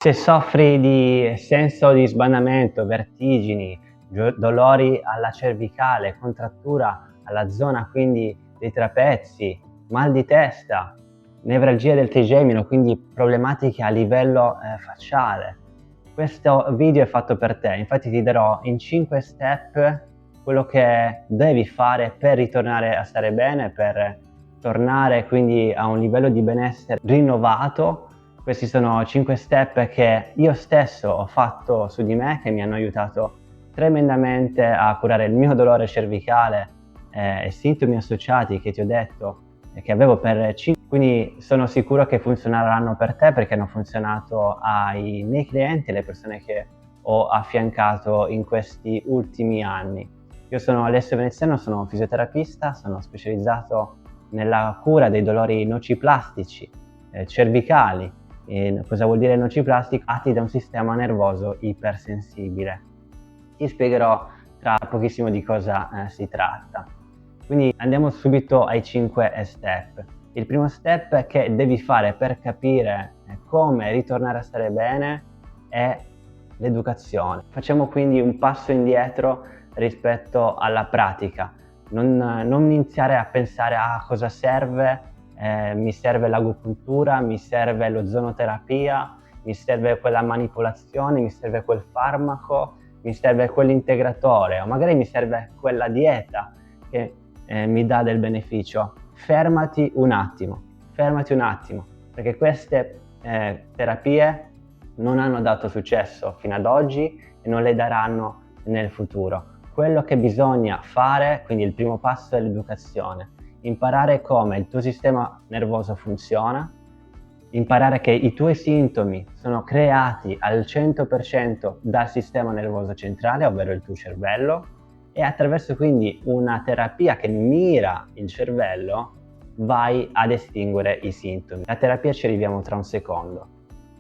Se soffri di senso di sbandamento, vertigini, dolori alla cervicale, contrattura alla zona quindi dei trapezi, mal di testa, nevralgia del trigemino, quindi problematiche a livello facciale, questo video è fatto per te. Infatti ti darò in 5 step quello che devi fare per ritornare a stare bene, per tornare quindi a un livello di benessere rinnovato. Questi sono 5 step che io stesso ho fatto su di me, che mi hanno aiutato tremendamente a curare il mio dolore cervicale e sintomi associati che ti ho detto che avevo per 5, quindi sono sicuro che funzioneranno per te perché hanno funzionato ai miei clienti, alle persone che ho affiancato in questi ultimi anni. Io sono Alessio Veneziano, sono un fisioterapista, sono specializzato nella cura dei dolori nociplastici, cervicali. Cosa vuol dire nociplastico? Atti da un sistema nervoso ipersensibile. Ti spiegherò tra pochissimo di cosa si tratta. Quindi andiamo subito ai 5 step. Il primo step che devi fare per capire come ritornare a stare bene è l'educazione. Facciamo quindi un passo indietro rispetto alla pratica. Non iniziare a pensare a cosa serve, mi serve l'agopuntura, mi serve l'ozonoterapia, mi serve quella manipolazione, mi serve quel farmaco, mi serve quell'integratore o magari mi serve quella dieta che mi dà del beneficio. Fermati un attimo, perché queste terapie non hanno dato successo fino ad oggi e non le daranno nel futuro. Quello che bisogna fare, quindi il primo passo è l'educazione, imparare come il tuo sistema nervoso funziona, imparare che i tuoi sintomi sono creati al 100% dal sistema nervoso centrale, ovvero il tuo cervello, e attraverso quindi una terapia che mira il cervello vai ad estinguere i sintomi. La terapia ci arriviamo tra un secondo.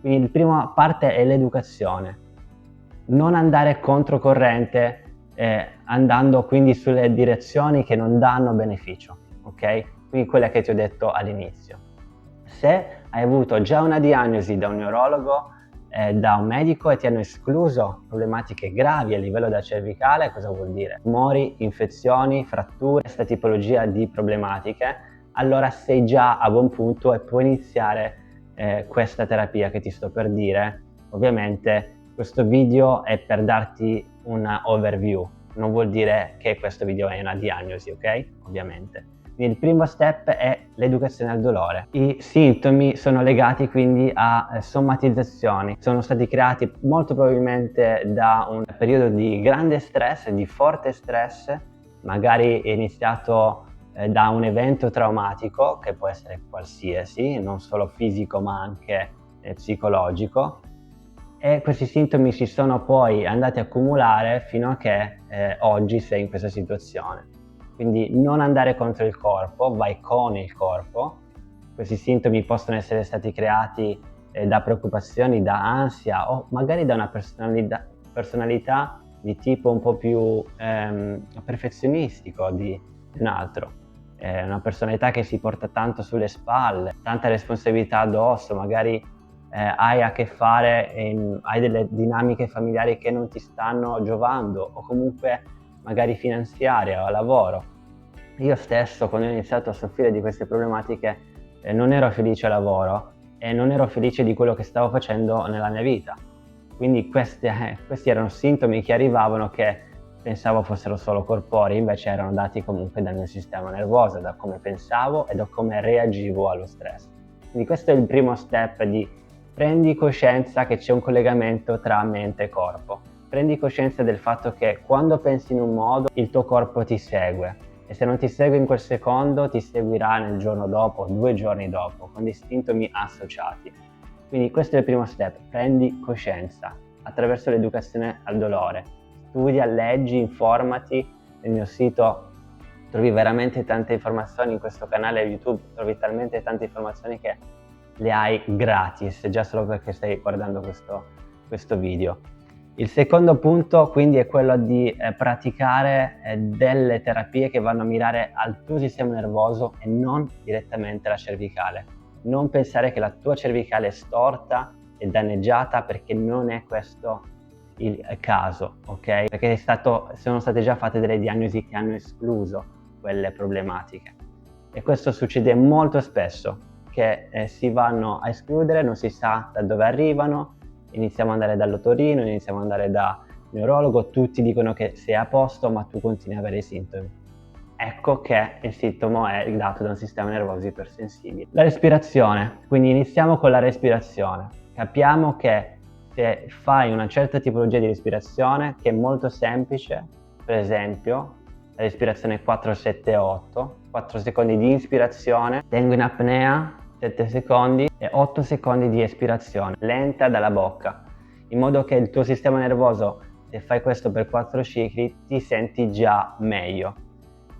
Quindi la prima parte è l'educazione. Non andare controcorrente andando quindi sulle direzioni che non danno beneficio, ok? Quindi quella che ti ho detto all'inizio. Se hai avuto già una diagnosi da un neurologo, da un medico e ti hanno escluso problematiche gravi a livello della cervicale, cosa vuol dire? Tumori, infezioni, fratture, questa tipologia di problematiche, allora sei già a buon punto e puoi iniziare questa terapia che ti sto per dire. Ovviamente questo video è per darti una overview, non vuol dire che questo video è una diagnosi, ok? Ovviamente. Quindi il primo step è l'educazione al dolore. I sintomi sono legati quindi a somatizzazioni, sono stati creati molto probabilmente da un periodo di grande stress, di forte stress, magari è iniziato da un evento traumatico che può essere qualsiasi, non solo fisico ma anche psicologico, e questi sintomi si sono poi andati a accumulare fino a che oggi sei in questa situazione. Quindi non andare contro il corpo, vai con il corpo. Questi sintomi possono essere stati creati da preoccupazioni, da ansia o magari da una personalità di tipo un po' più perfezionistico di un altro. Una personalità che si porta tanto sulle spalle, tanta responsabilità addosso, magari hai a che fare, hai delle dinamiche familiari che non ti stanno giovando o comunque magari finanziarie o a lavoro. Io stesso quando ho iniziato a soffrire di queste problematiche non ero felice a lavoro e non ero felice di quello che stavo facendo nella mia vita. Quindi questi erano sintomi che arrivavano che pensavo fossero solo corporei, invece erano dati comunque dal mio sistema nervoso, da come pensavo e da come reagivo allo stress. Quindi questo è il primo step di prendi coscienza che c'è un collegamento tra mente e corpo. Prendi coscienza del fatto che quando pensi in un modo il tuo corpo ti segue e se non ti segue in quel secondo ti seguirà nel giorno dopo, 2 giorni dopo, con dei sintomi associati. Quindi questo è il primo step, prendi coscienza attraverso l'educazione al dolore. Studia, leggi, informati, nel mio sito trovi veramente tante informazioni, in questo canale YouTube trovi talmente tante informazioni che le hai gratis, già solo perché stai guardando questo video. Il secondo punto quindi è quello di praticare delle terapie che vanno a mirare al tuo sistema nervoso e non direttamente alla cervicale. Non pensare che la tua cervicale è storta è danneggiata, perché non è questo il caso, ok? Perché sono state già fatte delle diagnosi che hanno escluso quelle problematiche. E questo succede molto spesso, che si vanno a escludere, non si sa da dove arrivano, iniziamo ad andare dall'otorino, iniziamo ad andare da neurologo, tutti dicono che sei a posto, ma tu continui ad avere i sintomi. Ecco che il sintomo è dato da un sistema nervoso ipersensibile. La respirazione, quindi iniziamo con la respirazione. Capiamo che se fai una certa tipologia di respirazione, che è molto semplice, per esempio la respirazione 4-7-8, 4 secondi di inspirazione, tengo in apnea 7 secondi e 8 secondi di espirazione, lenta dalla bocca, in modo che il tuo sistema nervoso, se fai questo per 4 cicli, ti senti già meglio.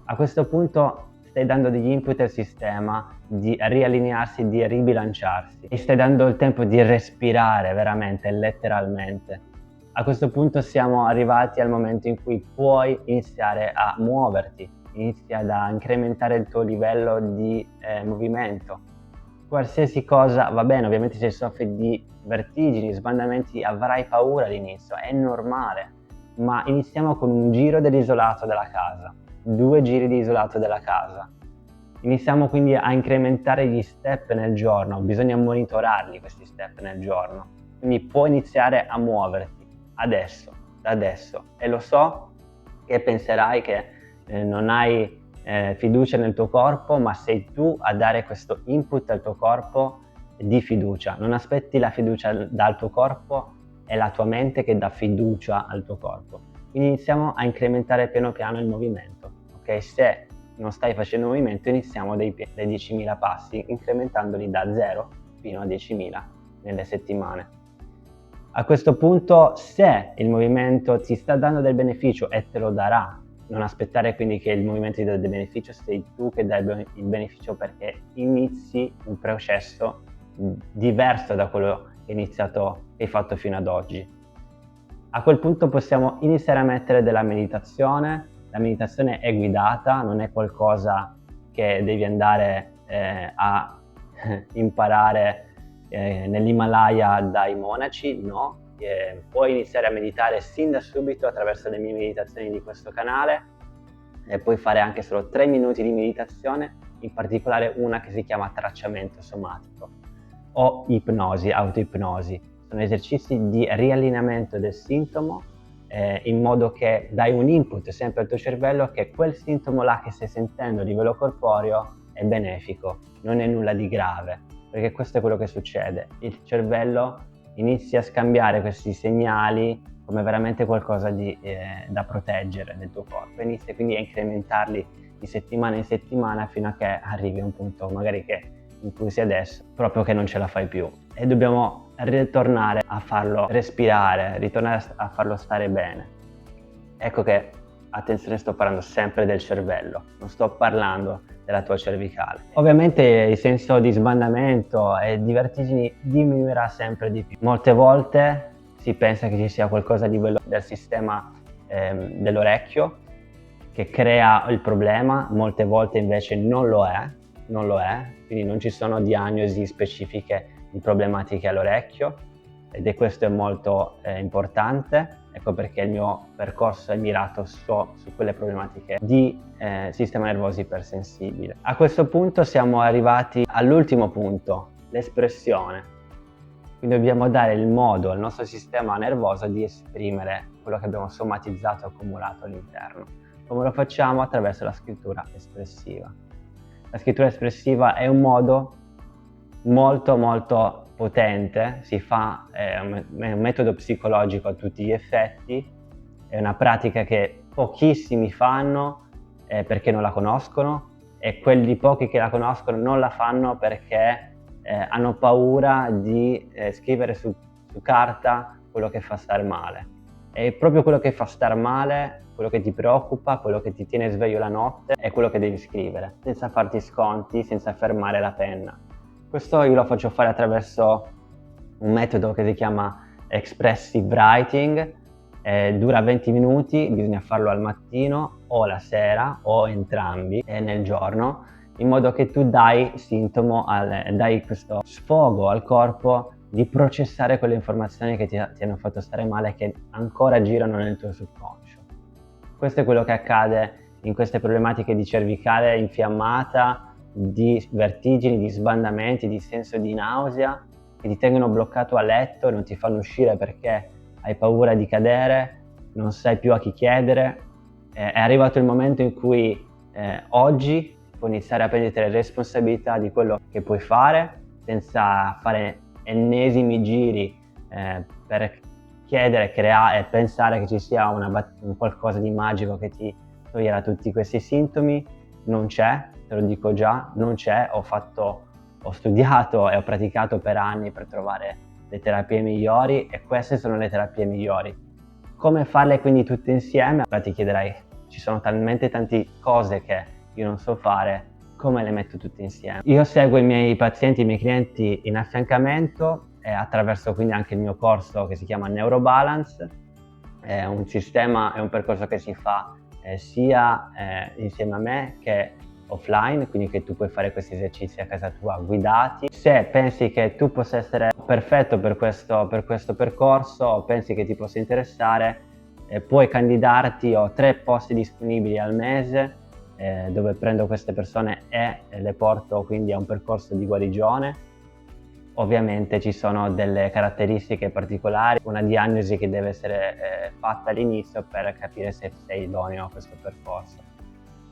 A questo punto stai dando degli input al sistema di riallinearsi, di ribilanciarsi, e stai dando il tempo di respirare veramente, letteralmente. A questo punto siamo arrivati al momento in cui puoi iniziare a muoverti, inizia ad incrementare il tuo livello di movimento. Qualsiasi cosa va bene, ovviamente se soffri di vertigini, sbandamenti, avrai paura all'inizio, è normale, ma iniziamo con un giro dell'isolato della casa, 2 giri di isolato della casa. Iniziamo quindi a incrementare gli step nel giorno, bisogna monitorarli questi step nel giorno, quindi puoi iniziare a muoverti adesso, da adesso, e lo so che penserai che non hai fiducia nel tuo corpo, ma sei tu a dare questo input al tuo corpo di fiducia. Non aspetti la fiducia dal tuo corpo, è la tua mente che dà fiducia al tuo corpo. Quindi iniziamo a incrementare piano piano il movimento, ok? Se non stai facendo movimento, iniziamo dai 10.000 passi, incrementandoli da 0 fino a 10.000 nelle settimane. A questo punto, se il movimento ti sta dando del beneficio, e te lo darà, non aspettare quindi che il movimento ti dia del beneficio, sei tu che dai il beneficio, perché inizi un processo diverso da quello che hai fatto fino ad oggi. A quel punto possiamo iniziare a mettere della meditazione. La meditazione è guidata, non è qualcosa che devi andare a imparare nell'Himalaya dai monaci, no? Puoi iniziare a meditare sin da subito attraverso le mie meditazioni di questo canale, e puoi fare anche solo 3 minuti di meditazione, in particolare una che si chiama tracciamento somatico o ipnosi, autoipnosi. Sono esercizi di riallineamento del sintomo, in modo che dai un input sempre al tuo cervello che quel sintomo là che stai sentendo a livello corporeo è benefico, non è nulla di grave, perché questo è quello che succede. Il cervello inizia a scambiare questi segnali come veramente qualcosa da proteggere nel tuo corpo, inizia quindi a incrementarli di settimana in settimana fino a che arrivi a un punto magari in cui sei adesso, proprio che non ce la fai più, e dobbiamo ritornare a farlo respirare, ritornare a farlo stare bene. Ecco che, attenzione, sto parlando sempre del cervello, non sto parlando della tua cervicale. Ovviamente il senso di sbandamento e di vertigini diminuirà sempre di più. Molte volte si pensa che ci sia qualcosa a livello del sistema dell'orecchio che crea il problema, molte volte invece non lo è, quindi non ci sono diagnosi specifiche di problematiche all'orecchio, ed questo è molto importante. Ecco perché il mio percorso è mirato su quelle problematiche di sistema nervoso ipersensibile. A questo punto siamo arrivati all'ultimo punto, l'espressione. Quindi dobbiamo dare il modo al nostro sistema nervoso di esprimere quello che abbiamo somatizzato e accumulato all'interno. Come lo facciamo? Attraverso la scrittura espressiva. La scrittura espressiva è un modo molto potente, è un metodo psicologico a tutti gli effetti, è una pratica che pochissimi fanno perché non la conoscono, e quelli pochi che la conoscono non la fanno perché hanno paura di scrivere su carta quello che fa star male. E proprio quello che fa star male, quello che ti preoccupa, quello che ti tiene sveglio la notte, è quello che devi scrivere, senza farti sconti, senza fermare la penna. Questo io lo faccio fare attraverso un metodo che si chiama Expressive Writing, dura 20 minuti, bisogna farlo al mattino o la sera o entrambi nel giorno, in modo che tu dai questo sfogo al corpo di processare quelle informazioni che ti hanno fatto stare male, che ancora girano nel tuo subconscio. Questo è quello che accade in queste problematiche di cervicale infiammata, di vertigini, di sbandamenti, di senso di nausea, che ti tengono bloccato a letto, non ti fanno uscire perché hai paura di cadere, non sai più a chi chiedere. È arrivato il momento in cui oggi puoi iniziare a prenderti responsabilità di quello che puoi fare, senza fare ennesimi giri per chiedere, creare e pensare che ci sia un qualcosa di magico che ti toglierà tutti questi sintomi. Non c'è, te lo dico già, non c'è. Ho studiato e ho praticato per anni per trovare le terapie migliori, e queste sono le terapie migliori. Come farle quindi tutte insieme? Ora ti chiederai, ci sono talmente tante cose che io non so fare, come le metto tutte insieme? Io seguo i miei pazienti, i miei clienti in affiancamento, attraverso quindi anche il mio corso che si chiama Neurobalance. È un sistema, è un percorso che si fa sia insieme a me che offline, quindi che tu puoi fare questi esercizi a casa tua guidati. Se pensi che tu possa essere perfetto per questo percorso, o pensi che ti possa interessare, puoi candidarti. Ho 3 posti disponibili al mese dove prendo queste persone e le porto quindi a un percorso di guarigione. Ovviamente ci sono delle caratteristiche particolari, una diagnosi che deve essere fatta all'inizio per capire se sei idoneo a questo percorso.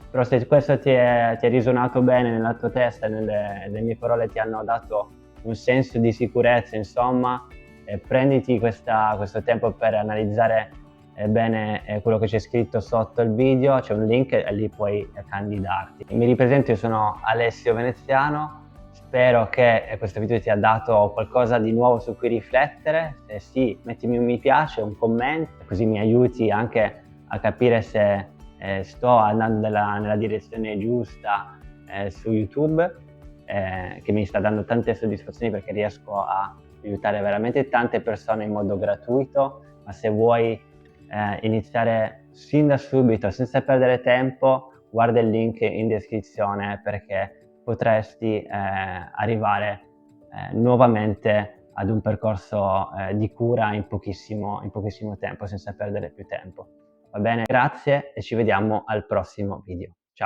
Però se questo ti è risuonato bene nella tua testa, le mie parole ti hanno dato un senso di sicurezza, insomma, prenditi questo tempo per analizzare bene quello che c'è scritto sotto il video, c'è un link e lì puoi candidarti. Mi ripresento, io sono Alessio Veneziano. Spero che questo video ti ha dato qualcosa di nuovo su cui riflettere. Se sì, mettimi un mi piace, un commento, così mi aiuti anche a capire se sto andando nella direzione giusta su YouTube, che mi sta dando tante soddisfazioni perché riesco a aiutare veramente tante persone in modo gratuito. Ma se vuoi iniziare sin da subito, senza perdere tempo, guarda il link in descrizione, perché potresti arrivare nuovamente ad un percorso di cura in pochissimo tempo, senza perdere più tempo. Va bene? Grazie e ci vediamo al prossimo video.